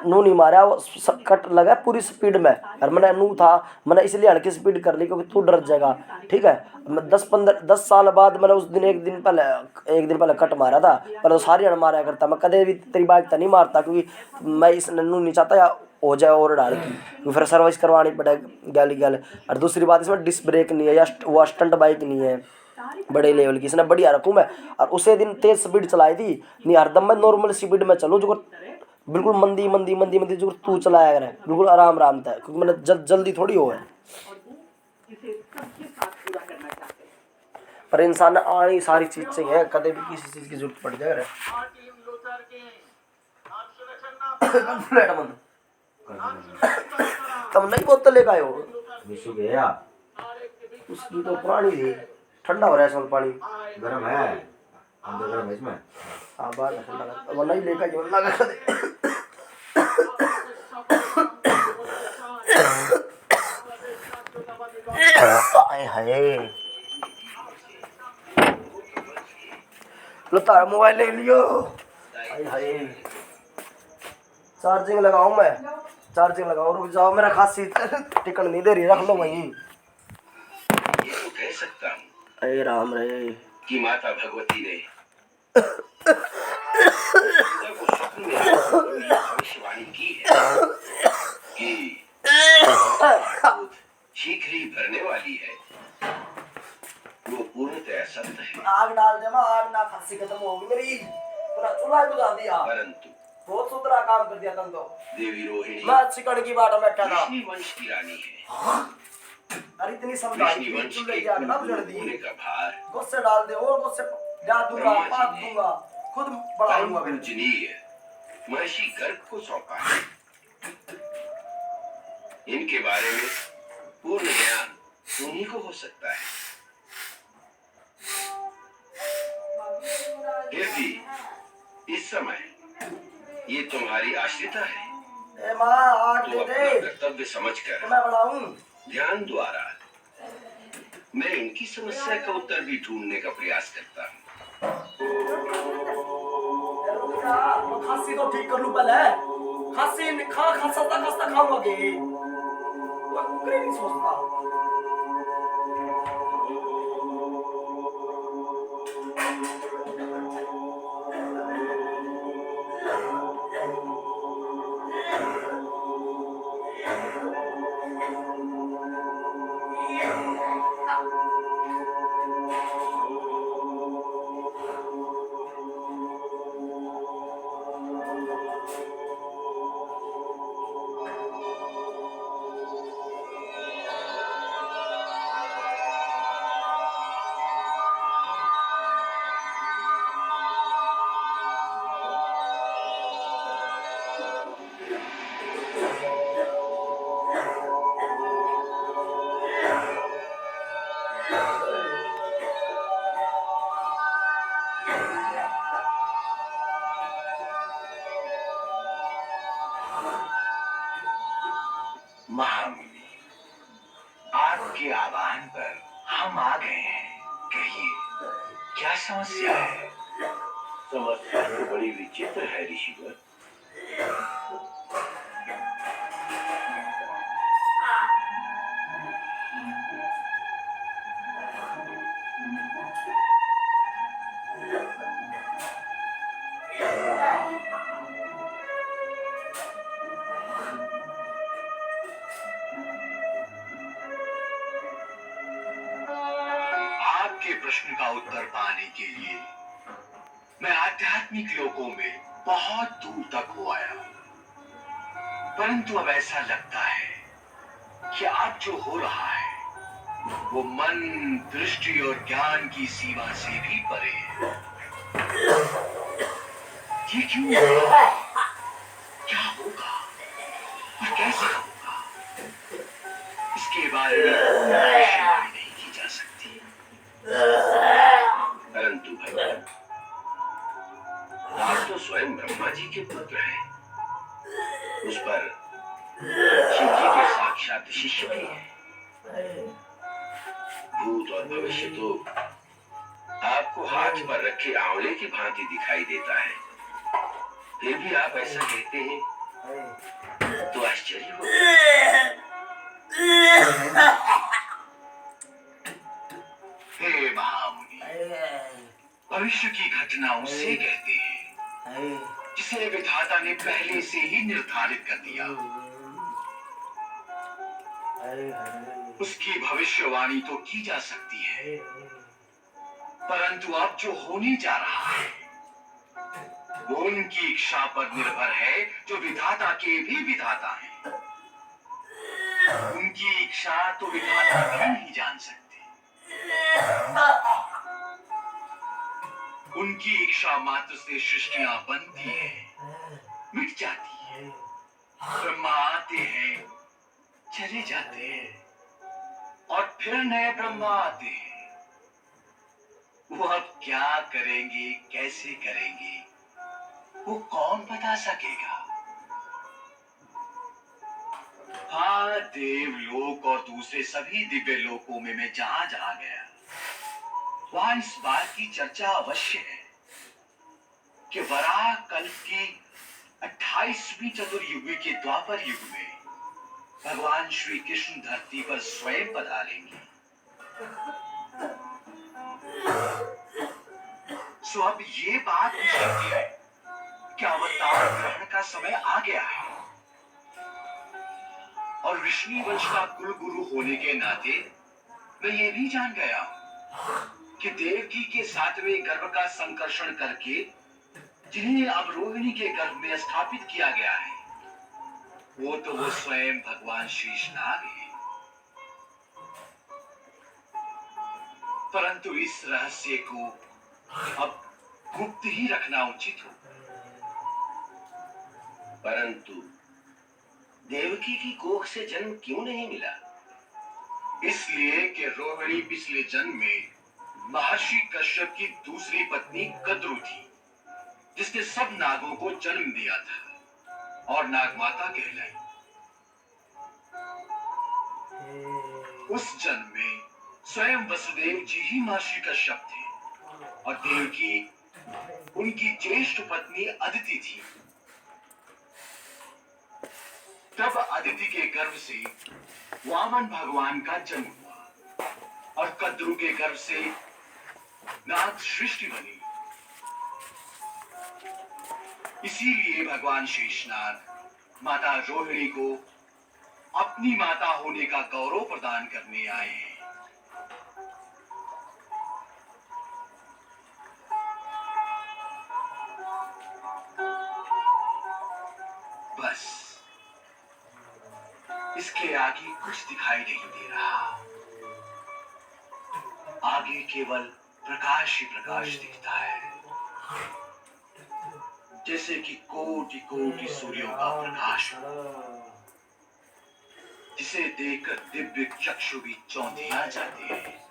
नू नहीं मारा वो कट लगा पूरी स्पीड में और मैंने नू था मैंने इसलिए हल्की स्पीड कर ली क्योंकि तू डर जाएगा ठीक है मैं 10 साल बाद मैंने उस दिन एक दिन पहले कट मारा था पहले तो सारी हड़ मारा करता मैं कदे भी तेरी बाइक तो नहीं मारता क्योंकि मैं इस नू नहीं चाहता या हो जाए और डाल की क्योंकि फिर सर्विस करवानी पड़ेगी गल और दूसरी बात इसमें डिस्क ब्रेक नहीं है या वो स्टंट बाइक नहीं है बड़े लेवल की इसने बढ़िया रखूँ मैं और उसे दिन तेज स्पीड चलाई थी नहीं हरदम मैं नॉर्मल स्पीड में चलूँ जो बिल्कुल मंदी जो तू चलाया करे बिल्कुल आराम था क्योंकि मैंने जल्दी थोड़ी हो है पर इंसान आनी सारी चीज चाहिए कदे भी किसी चीज की जरूरत पड़ जाए तुम नहीं बोतल लेकर आए हो उसकी तो पुरानी थी ठंडा हो रहा है इसमें पानी गर्म है अंदर गर्म है इसमें हाँ बात है ठंडा वो नहीं लेकर जो लगा दे हाय लो तारा मोबाइल ले लियो हाय चार्जिंग लगाऊं मैं चार्जिंग लगाओ रुक जाओ मेरा खांसी टिकन नहीं दे रही रख लो वहीं ये तो कह सकता हूँ अरे राम रे कि माता भगवती ने भविष्यवाणी की है कि शीघ्र ही भरने वाली है वो पूर्णतः सत्य है आग डाल दे आग ना खांसी खत्म हो गई मेरी पूरा चूल्हा बुझा दिया परंतु बहुत सुथरा काम कर दिया तुम तो देवी रोहिणी मैं चिकन की बाट में बैठा था विष्णु वंश की रानी है अरे इतनी समझाई विष्णु वंश चूल्हे के की आग ना बुझा दी होने का भार गुस्से डाल दे और गुस्से गा दूंगा, ब्रह्मा पाप जी ने दूंगा, खुद बढ़ाऊंगा परम फिर। पूजनीय महर्षि गर्ग को सौंपा है। इनके बारे में पूर्ण ज्ञान उन्हीं को हो सकता है। फिर भी इस समय ये तुम्हारी आश्रिता है, ए माँ आग तो दे अपना दे, कर्तव्य तो समझकर मैं बढ़ाऊं। ध्यान द्वारा मैं इनकी समस्या का उत्तर भी ढूंढने का प्रयास करता हूँ। तो खांसी तो ठीक कर लूं पहले, खांसी खस्ता खाऊंगा के, तो कुकरी नहीं सोचता। महामुनि, आपके आह्वान पर हम आ गए हैं। कहिए, क्या समस्या है? समस्या तो बड़ी विचित्र है ऋषिवर। आपके प्रश्न का उत्तर पाने के लिए मैं आध्यात्मिक लोकों में बहुत दूर तक हो आया, परंतु अब ऐसा लगता है कि अब जो हो रहा है वो मन, दृष्टि और ज्ञान की सीमा से भी परे है। ये क्यों हो रहा है? क्या होगा और कैसे होगा, इसके बारे में भविष्यवाणी नहीं की जा सकती। परंतु भगवान, आप तो स्वयं ब्रह्मा जी के पुत्र हैं, उस पर शिव जी के साक्षात शिष्य भी हैं। भूत और भविष्य तो आपको हाथ पर रखे आंवले की भांति दिखाई देता है, फिर भी आप ऐसा कहते हैं तो आश्चर्य होता। हे महामुनि, भविष्य की घटना उसे कहते हैं जिसे विधाता ने पहले से ही निर्धारित कर दिया। उसकी भविष्यवाणी तो की जा सकती है, परंतु अब जो होने जा रहा है वो उनकी इच्छा पर निर्भर है, जो विधाता के भी विधाता हैं। उनकी इच्छा तो विधाता भी नहीं जान सकते। उनकी इच्छा मात्र से सृष्टियां बनती हैं, मिट जाती हैं, ब्रह्मा आते हैं, चले जाते हैं, और फिर नए ब्रह्मा आते हैं। वो अब क्या करेंगे, कैसे करेंगे, वो कौन बता सकेगा? हाँ, देवलोक और दूसरे सभी दिव्य लोकों में मैं जहां जहां गया, वहां इस बात की चर्चा अवश्य है कि वराह कल्प की 28वीं चतुर्युगी के द्वापर युग में भगवान श्री कृष्ण धरती पर स्वयं पधारेंगे। सो अब ये बात निश्चित है कि अवतार ग्रहण का समय आ गया है, और ऋषि वंश का कुल गुरु होने के नाते मैं ये भी जान गया कि देवकी के 7वें गर्भ का संकर्षण करके जिन्हें अब रोहिणी के गर्भ में स्थापित किया गया है, वो तो वो स्वयं भगवान शेषनाग है। परंतु इस रहस्य को अब गुप्त ही रखना उचित हो। परंतु देवकी की कोख से जन्म क्यों नहीं मिला? इसलिए कि रोहिणी पिछले जन्म में महर्षि कश्यप की दूसरी पत्नी कद्रु थी, जिसने सब नागों को जन्म दिया था और नागमाता कहलाई। उस जन्म में स्वयं वसुदेव जी ही महर्षि कश्यप थे और देवकी उनकी ज्येष्ठ पत्नी अदिति थी। तब अदिति के गर्भ से वामन भगवान का जन्म हुआ और कद्रु के गर्भ से नाग सृष्टि बनी। इसीलिए भगवान शेषनाग माता रोहिणी को अपनी माता होने का गौरव प्रदान करने आए हैं। बस इसके आगे कुछ दिखाई नहीं दे रहा। आगे केवल प्रकाश ही प्रकाश दिखता है, जैसे कि कोटि कोटि सूर्यों का प्रकाश हो, जिसे देखकर दिव्य चक्षु भी चौंधिया जाते हैं।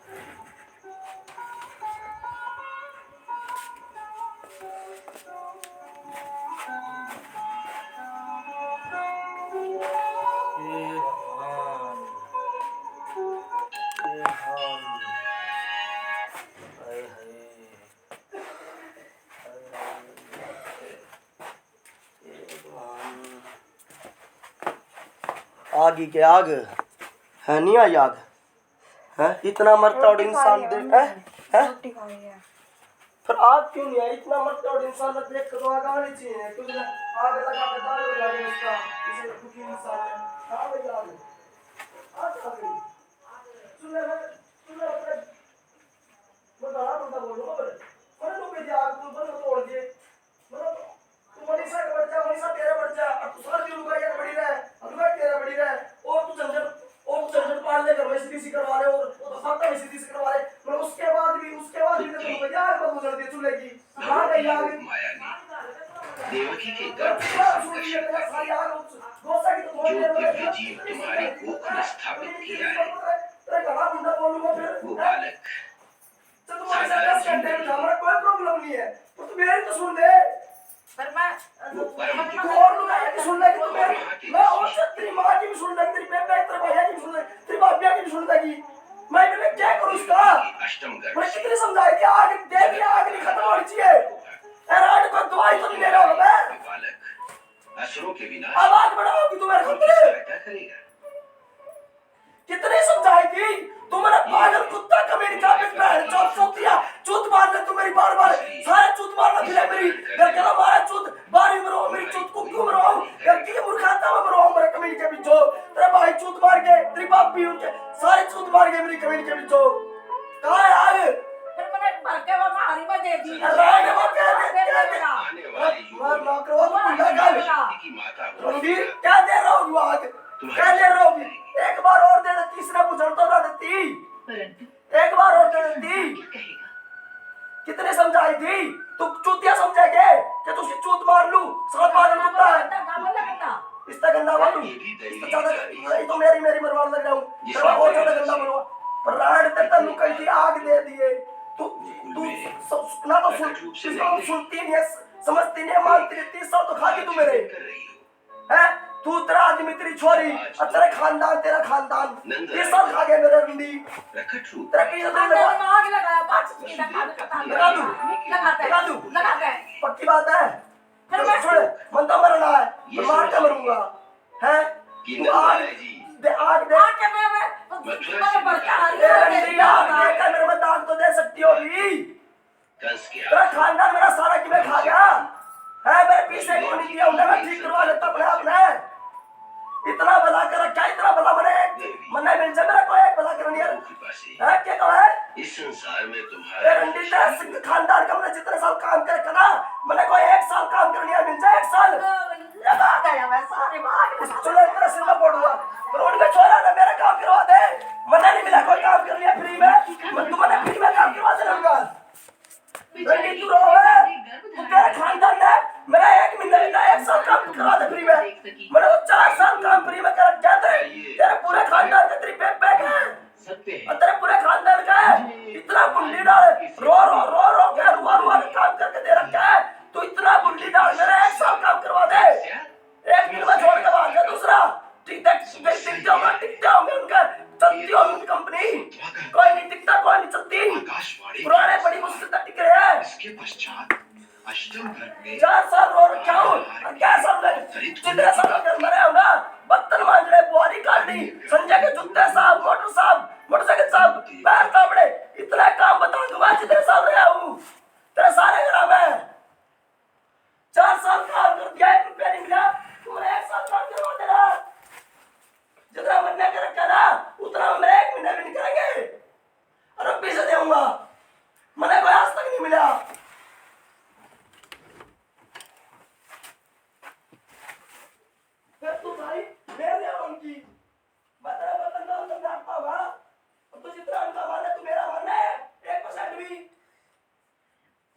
आगी के आग है नहीं आई आग है, इतना मरता और इंसान देख है फिर आग क्यों नहीं आई? इतना मरता और इंसान देख कर तो आग आनी चाहिए, क्योंकि आग लगा के दाग लगा दे उसका इसे दुखी इंसान है। कहाँ गई आग? आग आ गई। सुने मैं बड़ा बंदा बोलूँगा मैंने तो कही आग तुम बंद तोड़ दिए, मतलब तू मनीषा का बच्चा, मनीषा तेरा बच्चा, अब तू सारी लुगाई का बड़ी रहा है, लुगाई तेरा बड़ी रहा है, और तू झंझट पाल ले घर में सीधी करवा रहे और खाता में सीधी करवा रहे, मतलब उसके बाद भी तो तुम कही आग बंद कर दिए चूल्हे की। कहाँ गई आग? माया ने देवकी के गर्भ से सारी आग गोसा की तो थोड़ी जो देर दिव्य जीव तुम्हारी कोख में स्थापित किया है, तेरा घड़ा मुंडा बोलूँगा फिर वो बालक तो तुम्हारे साथ 10 घंटे में हमारा कोई प्रॉब्लम नहीं है, तो तू मेरी तो सुन दे। पर मैं तू और लोग आए कि सुन ले कि तू मेरी, मैं और से तेरी माँ की भी सुन लेगी, तेरी बेबे तेरे भैया की भी सुन लेगी, तेरी भाभिया की भी सुन लेगी। मैं क्या करूँ उसका? अष्टम गर्भ मैं कितनी समझाई थी आग देगी, आग नहीं खत्म होनी चाहिए। रात को दवाई तो नहीं ले रहा हूँ मैं। बालक असुरों के विनाश आवाज बढ़ाओगी तू मेरे की खुद सहायता करेगा। कितने समझाई थी? तू मेरा पागल कुत्ता कमीनी का बिगड़ा है, चौथ सोतिया चूत मार ले तू मेरी बार सारे चूत मारना फिर मेरी घर के मारा चूत बारी में रहो, मेरी चूत कुक्कू में रहो, घर की मुर्खाता में रहो, मेरे कमीनी के बीचो तेरे भाई चूत मार के, तेरी बाप भी उनके सारे चूत मार के मेरी कमीनी के बीचो। कहाँ है आग? फिर मैंने भर के वो मारी में दे दी। राग वो कह दे आने वाले युगों मार में ना करो बुढ़ा गाल शक्ति की माता रणवीर क्या दे रहा हूँ आग? क्या दे रहा हूँ? एक बार और दे दे, तीसरा बुझड़ तो ना देती, एक बार और दे देती। कितने समझाई थी? तू चूतिया समझेगे कि तू उसकी चूत मार लूं? साला पागल कुत्ता है। इसका गंदा बोलूं? इसका ज्यादा ये तो मेरी मरवाड़ लग रहा हूँ, तेरा और ज्यादा गंदा बोलूंगा। पर राड तेरे लुकाई थी, आग दे दिए। तू ना तो सुनती नहीं है, समझती नहीं है, मानती नहीं, 30 साल तो खाती तू मेरे हैं। तू तेरा आदमी, तेरी छोरी और तेरा खानदान 30 साल खा गए मेरे रंडी। तेरा किसी से आग लगाया, बात की लगा दूं पक्की बात है। फिर मैं छोड़ मन तो मरना है, मैं मार के मरूंगा हैं। तू आग दे, आग दे आके मैं बरका देकर मेरे में दाग तो दे सकती होगी। तेरा खानदान मेरा सारा कि मैं खा गया है, मेरे पीछे को नहीं किया, उन्हें मैं ठीक करवा लेता अपने आप ने। इतना भला कर रखा, इतना भला मने मिल जाए मेरा कोई एक भला करनी है क्या कहा है? इस संसार में तुम्हारा रंडी तेरा सिंह खानदान का मैंने जितने साल काम करे करा, मैंने कोई 1 साल काम करनी है, मिल जाए 1 साल लगा गया मैं सारे भाग चलो तेरा सिर में पड़ूंगा, पर उनका छोरा ने मेरा काम करवा दे। मैंने नहीं मिला कोई काम कर लिया फ्री में, मैं तुम्हें फ्री में काम करवा दे लूंगा। रंडी तू रहो है तू तेरे खानदान ने मेरा 1 महीना का 1 साल काम करवा दे फ्री में मैंने तो 4 साल काम फ्री में करा क्या तेरे पूरे खानदान का तेरी बैग है और तेरे पूरे खानदान का है इतना बुंडी डाल रो के रुआ के काम करके दे रखा है तू इतना बुंडी डाल मेरा 1 साल काम करवा दे 1 दिन में छोड़ के भाग जा दूसरा टिकते होंगे उनका चलती होगी उनकी कंपनी कोई नहीं टिकता कोई नहीं चलती पुराने बड़ी मुश्किल तक टिक रहे हैं इसके पश्चात अष्टम वर्ग में 4 साल रो रखा हूँ और क्या समझे जितने साल अगर मरे हो ना बर्तन मांज रहे बुआरी काटनी संजय के जूते साहब मोटरसाइकिल साहब पैर ताबड़े इतना काम बता दूंगा जितने साल रहा हूँ तेरे सारे ग्राम है 4 साल काम कर दिया 1 रुपया नहीं मिला तुमने 1 साल काम करवा देना जितना महीने का रखा ना उतना मेरे 1 महीने भी नहीं करेंगे और अब पैसे दूंगा मैंने कोई आज तक नहीं मिला फिर तू भाई मेरे उनकी बता ना उनका नापा होगा और तू जितना उनका माने तू मेरा मानना है 1% भी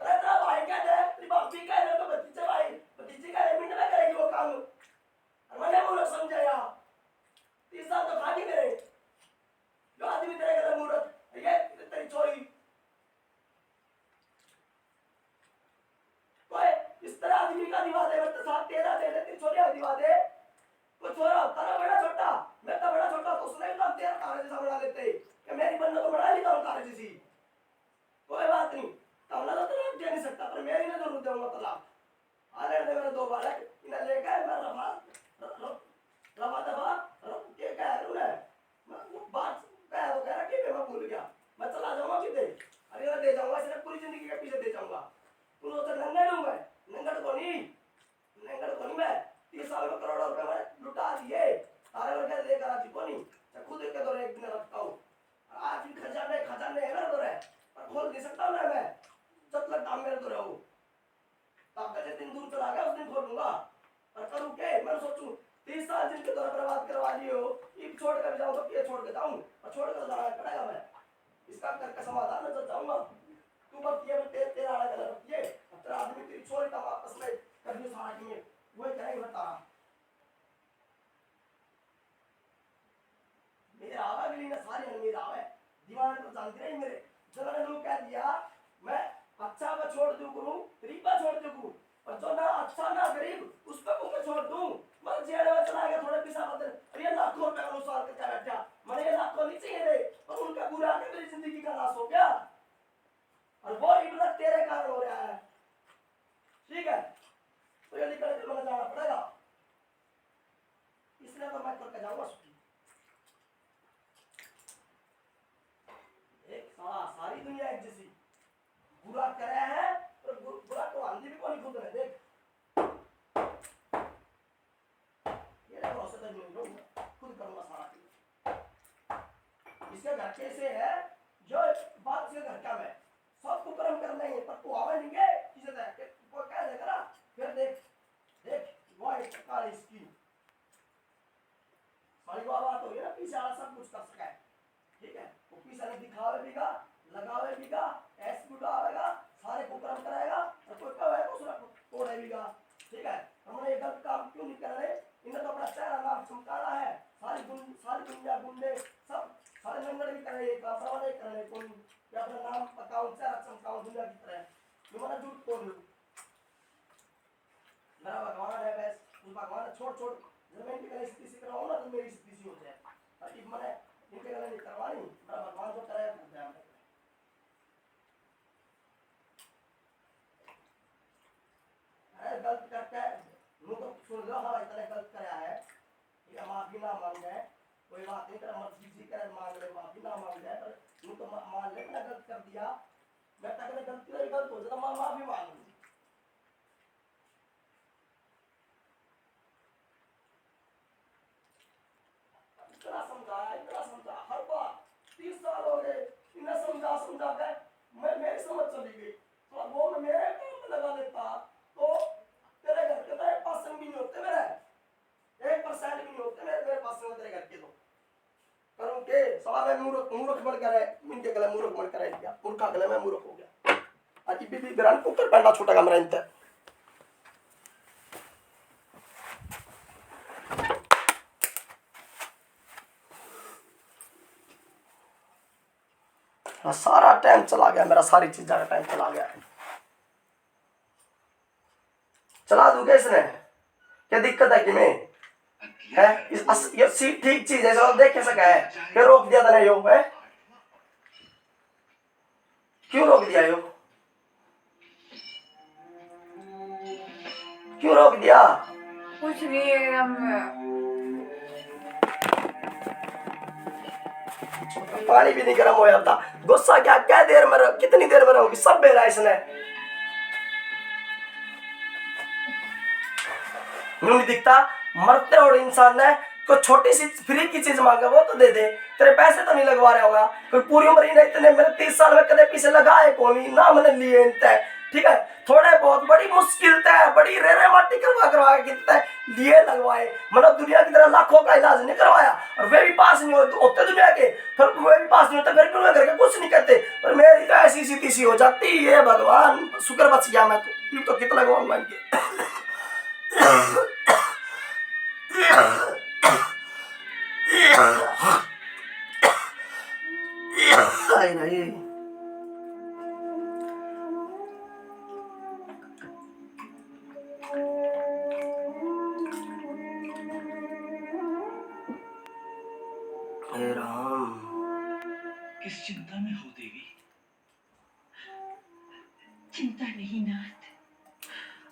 तेरा भाई क्या है तेरी बापी क्या है तो भतीजे का मिनट में करेगी वो काम और मैंने वो लोग समझाया 30 साल तो खाली मेरे जो आदमी तेरे गले मूर्त ये तेरी चोरी कोई इस तरह आदमी का दिवा दे मतलब साथ तेरा दे तेरी चोरी का दिवा दे वो छोरा तारा बड़ा छोटा मैं तो बड़ा छोटा तो उसने भी तो तेरा तारे जैसा बना लेते कि मेरी बन्ना तो बड़ा ही था तारे जैसी कोई बात नहीं तबला तो तेरा दे नहीं सकता पर मेरी ने जरूर दूंगा तलाक आने दे मेरे 2 बालक इन्हें लेके मैं रफा दफा के कह रहा है मैं बात कह वो कह रहा कि मैं भूल गया मैं चला जाऊंगा किधर अरे मैं दे जाऊंगा सिर्फ पूरी जिंदगी के पीछे दे जाऊंगा तू तो नंगड़ को नहीं मैं 30 साल में करोड़ों रुपए मैंने लुटा दिए तारे वर्ग लेकर आज को नहीं खुद के दौरे एक दिन रखता हूँ आज भी खजाने है मेरे दौरे पर खोल नहीं सकता मैं जब तक दाम मेरे दौरे हो तब तक दिन दूर चला गया उस दिन खोलूंगा पर करूँ क्या मैं सोचूं 30 साल जिनके दौरे बर्बाद करवा लिए हो ये छोड़ कर जाऊँ तो ये छोड़ के जाऊँ और छोड़ कर जाना पड़ेगा मैं इसका करके समाधान में जाऊंगा तू बस ये तेरा अलग अलग ये तेरा आदमी तेरी चोरी का वापस में कर दियो सारा में वो करेंगे बता मेरा आवा भी ना सारी मेरा आवे दीवान तो जानते नहीं मेरे जरा लोग कह दिया मैं अच्छा पर छोड़ दूं करूं गरीब पर छोड़ दूं करूं और जो ना अच्छा ना गरीब उस पर को छोड़ दूं मैं जेल में चला गया थोड़े पैसा बदल अरे ये लाखों रुपए का नुकसान करके बैठा मैंने ये लाखों नहीं चाहिए रे पर उनका बुरा आके मेरी जिंदगी का नाश हो गया और वो इतना तेरे कारण हो रहा है ठीक है तो ये निकल के मैंने जाना पड़ेगा इसलिए तो मैं करके जाऊंगा एक सारी दुनिया एक जैसी बुरा करे है तो बुरा तो आंधी भी कौन खुद है देख ये देखो औसत नहीं रहूंगा खुद करूंगा सारा इसके घर कैसे है जो बात से घर का में सबको कर्म कर लेंगे पर तू आवे नहीं गए किसे देख वो क्या देख रहा फिर देख वो एक प्रकार इसकी सारी बात हो गई ना पीछे वाला सब कुछ कर सका है ठीक है वो पीछे ने दिखावे भी का लगावे भी का ऐसे उड़ावेगा सारे को कर्म कराएगा और कोई का है उसका तोड़े भी का ठीक है हमने ये गलत काम क्यों नहीं कर रहे इन्हें तो अपना चेहरा नाम चमकाना है सारी दुनिया गुंडे सब सारे लंगड़ भी कर रहे हैं काम नहीं कर रहे कौन या अपना नाम पकाऊं चेहरा चमकाऊं दुनिया की तरह मैं मना झूठ बोल लूं मेरा भगवान है बस उन भगवान छोड़ जब मैं इनकी गलती किसी कराऊं ना तो मेरी स्थिति हो जाए ताकि मैंने इनके गलती नहीं करवानी मेरा भगवान जो करे वो ध्यान रखे गलत करके मुंह तो सुन लो हाँ इतने गलत कराया है ये माफी ना मांग जाए कोई बात नहीं कर मत किसी करे मांग ले माफी ना मांग जाए पर मुंह तो मान ले ना गलत कर दिया मैं तक ने गलती नहीं गलत हो जाता माफी मांग लूं इतना समझा हर बार 30 साल हो गए इन्हें समझा के मेरी समझ चली गई तो वो मैं मेरे काम में लगा लेता तो तेरे घर के तो 1% भी नहीं होते मेरे 1% भी नहीं होते मेरे पास में तेरे घर के तो करूं के साला मैं मूर्ख बन कर है इनके गले मूर्ख बन कर है क्या पुरखा गले में मूर्ख हो गया आज भी मेरा कुकर पैंडा छोटा कमरा इंत सारा टाइम चला गया मेरा, सारी चीज़ों का टाइम चला गया। चला दूंगा इसने, क्या दिक्कत है कि मैं है ये ठीक चीज है, सब देख सका है, फिर रोक दिया था ना यो है, क्यों रोक दिया यो, क्यों रोक दिया? कुछ नहीं हम पानी भी नहीं गर्म हो जाता, गुस्सा क्या क्या देर में रहो, कितनी देर में रहोगी, सब बेरा इसने नहीं दिखता। मरते और इंसान ने कोई छोटी सी फ्री की चीज मांगा वो तो दे दे, तेरे पैसे तो नहीं लगवा रहा होगा, कोई पूरी उम्र ही नहीं, इतने मेरे 30 साल में कदे पीछे लगाए कौन ही ना मैंने लिए इनते, ठीक है, थोड़े बहुत बड़ी मुश्किल तय बड़ी रेरे माटी करवा के लिए लगवाए, मतलब दुनिया की तरह लाखों का इलाज नहीं करवाया और वे भी पास नहीं होते दुनिया के, फिर वे भी पास नहीं होते, फिर भी करके कुछ नहीं करते, पर मेरी तो ऐसी सीधी सी हो जाती है, भगवान शुक्र बच गया मैं तो कितना लगवाऊंगा इनके नहीं राम, किस चिंता में हो देवी? चिंता नहीं नाथ,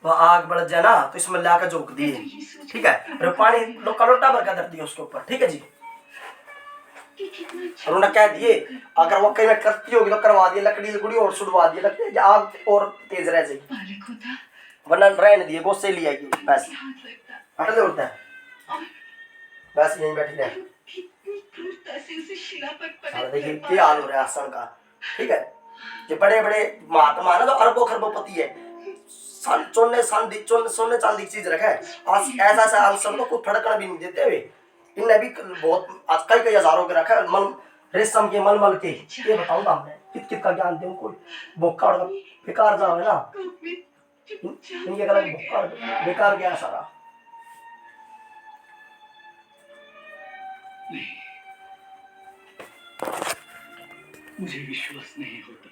वह आग बढ़ जाए ना तो इसमें लाकर झोंक दिए, ठीक है, और पानी लोटा भर का धर दिए उसके ऊपर, ठीक है जी। और उन्होंने कह दिए अगर वो कहीं में करती होगी तो करवा दिए, लकड़ी लकड़ी और सुड़वा दिए, लगती आग और तेज रह जाएगी, बालक होता वरना रहने दिए गोसे ले आएगी बस, हाथ लगता हट ले उड़ता है बस यहीं बैठी रहे। कितनी क्रूरता से उसे शिला पर साला पटक देखिए कर क्या हाल हो रहा है आसन का, ठीक है, ये बड़े बड़े महात्मा ना तो अरबों खरबोपति है, सोने चांदी की चीज रखे, आज ऐसा ऐसा आंसर तो कोई फड़कना भी नहीं देते हुए, इनने भी बहुत आज कई हजारों के रखा है, मन रेशम के मलमल के, ये बताऊंगा हमने कित कित का ज्ञान दे उनको, भूखा और बेकार जाओ है ना, इनके गलत भूखा बेकार गया सारा। मुझे विश्वास नहीं होता।